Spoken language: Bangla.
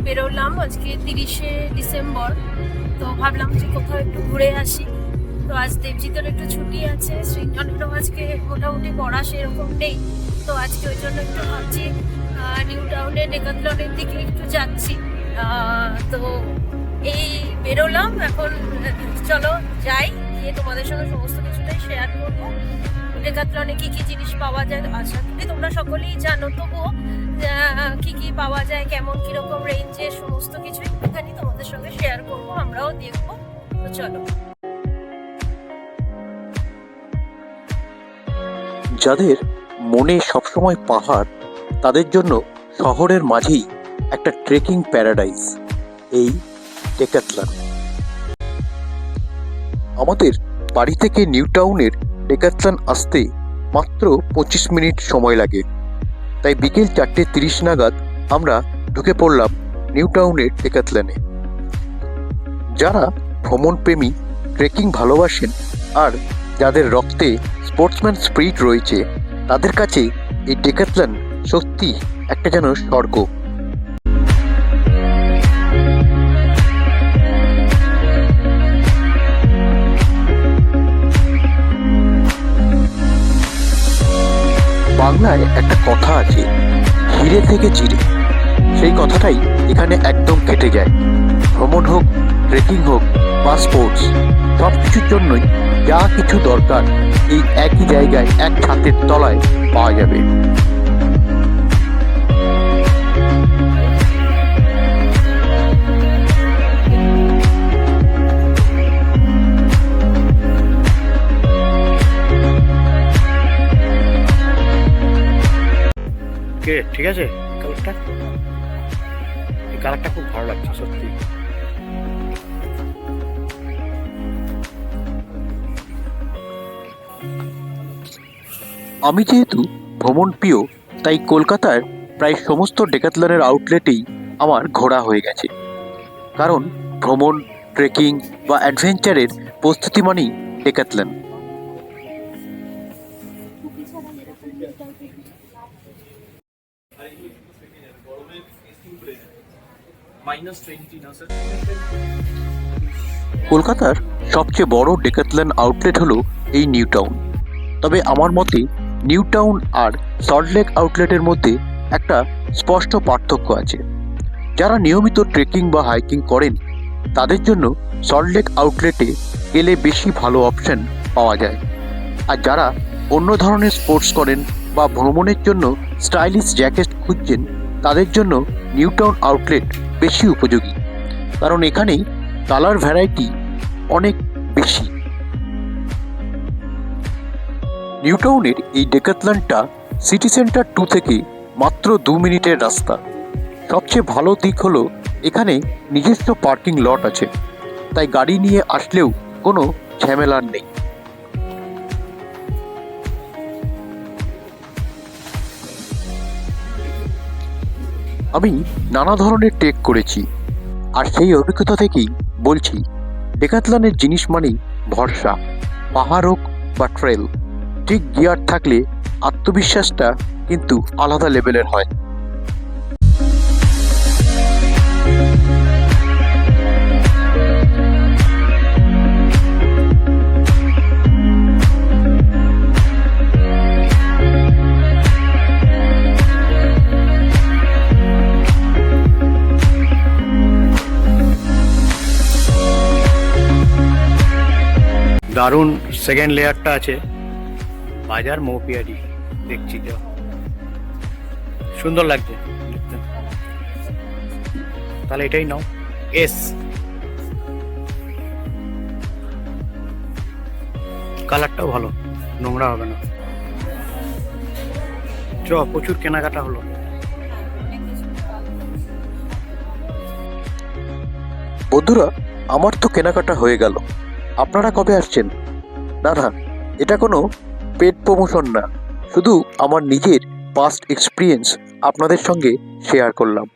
বেরোলাম আজকে 30শে ডিসেম্বর। তো ভাবলাম যে কোথাও একটু ঘুরে আসি। তো আজ দেবজিতের একটু ছুটি আছে, সৃজনেরও আজকে মোটামুটি পড়া সেরকম নেই। তো আজকে ওই জন্য একটু ভাবছি নিউ টাউনে ডেকাথলনের দিকে একটু যাচ্ছি। তো এই বেরোলাম এখন। চলো যাই, গিয়ে তোমাদের সঙ্গে সমস্ত কিছুটাই শেয়ার করবো। ডেকাথলনে কি কি জিনিস পাওয়া যায় আশা করি তোমরা সকলেই জানো, তবুও কি কি পাওয়া যায়, কেমন কিরকম রেঞ্জের, সমস্ত কিছুই এখানে তোমাদের সঙ্গে শেয়ার করবো, আমরাও দেখবো। তো চলো। যাদের মনে সবসময় পাহাড়, তাদের জন্য শহরের মাঝেই একটা ট্রেকিং প্যারাডাইস এই ডেকাথলন। আমাদের বাড়ি থেকে নিউ টাউনের ডেকাথলন আসতে মাত্র 25 মিনিট সময় লাগে। তাই বিকেল 4:30 নাগাদ আমরা ঢুকে পড়লাম নিউ টাউনের ডেকাথলনে। যারা ভ্রমণপ্রেমী, ট্রেকিং ভালোবাসেন আর যাদের রক্তে স্পোর্টসম্যান স্পিরিট রয়েছে, তাদের কাছে এই ডেকাথলন সত্যি একটা যেন স্বর্গ। বাংলায় একটা কথা আছে, হিরে থেকে চিড়ে। সেই কথাটাই এখানে একদম কেটে যায়। ভ্রমণ হোক, ট্রেকিং হোক বা স্পোর্টস, সব কিছুর জন্যই যা কিছু দরকার এই একই জায়গায়, এক ছাদের তলায় পাওয়া যাবে। ঠিক আছে, এই কালারটা খুব ভালো লাগছে সত্যি। আমি যেহেতু ভ্রমণ প্রিয়, তাই কলকাতার প্রায় সমস্ত ডেকাথলনের আউটলেটেই আমার ঘোরা হয়ে গেছে। কারণ ভ্রমণ, ট্রেকিং বা অ্যাডভেঞ্চারের প্রস্তুতি মানেই ডেকাথলন। কলকাতার সবচেয়ে বড় ডেকাথলন আউটলেট হলো এই নিউ টাউন। তবে আমার মতে নিউ টাউন আর সল্টলেক আউটলেটের মধ্যে একটা স্পষ্ট পার্থক্য আছে। যারা নিয়মিত ট্রেকিং বা হাইকিং করেন, তাদের জন্য সল্টলেক আউটলেটে গেলে বেশি ভালো অপশন পাওয়া যায়। আর যারা অন্য ধরনের স্পোর্টস করেন বা ভ্রমণের জন্য স্টাইলিশ জ্যাকেট খুঁজছেন, তাদের জন্য নিউ টাউন আউটলেট বেশি উপযোগী। কারণ এখানে কালার ভ্যারাইটি অনেক বেশি। নিউ টাউনের এই ডেকাথলনটা সিটি সেন্টার 2 থেকে মাত্র 2 মিনিটের রাস্তা। সবচেয়ে ভালো দিক হলো এখানে নিজস্ব পার্কিং লট আছে, তাই গাড়ি নিয়ে আসলেও কোনো ঝামেলার নেই। আমি নানা ধরনের ট্রেক করেছি, আর সেই অভিজ্ঞতা থেকেই বলছি, ডেকাথলনের জিনিস মানেই ভরসা। পাহাড় হোক বা ট্রেল, ঠিক গিয়ার থাকলে আত্মবিশ্বাসটা কিন্তু আলাদা লেভেলের হয়। দারুণ সেকেন্ড লেয়ারটা আছে, বাজার মৌপিয়ারি দেখছি, যা সুন্দর লাগছে দেখতে। তাহলে এটাই নাও। এস কালারটাও ভালো, নোংরা হবে না। প্রচুর কেনাকাটা হলো। বন্ধুরা, আমার তো কেনাকাটা হয়ে গেল। আপনারা কবে আসছেন? না, এটা কোনো পেড প্রমোশন না, শুধু আমার নিজের পাস্ট এক্সপিরিয়েন্স আপনাদের সঙ্গে শেয়ার করলাম।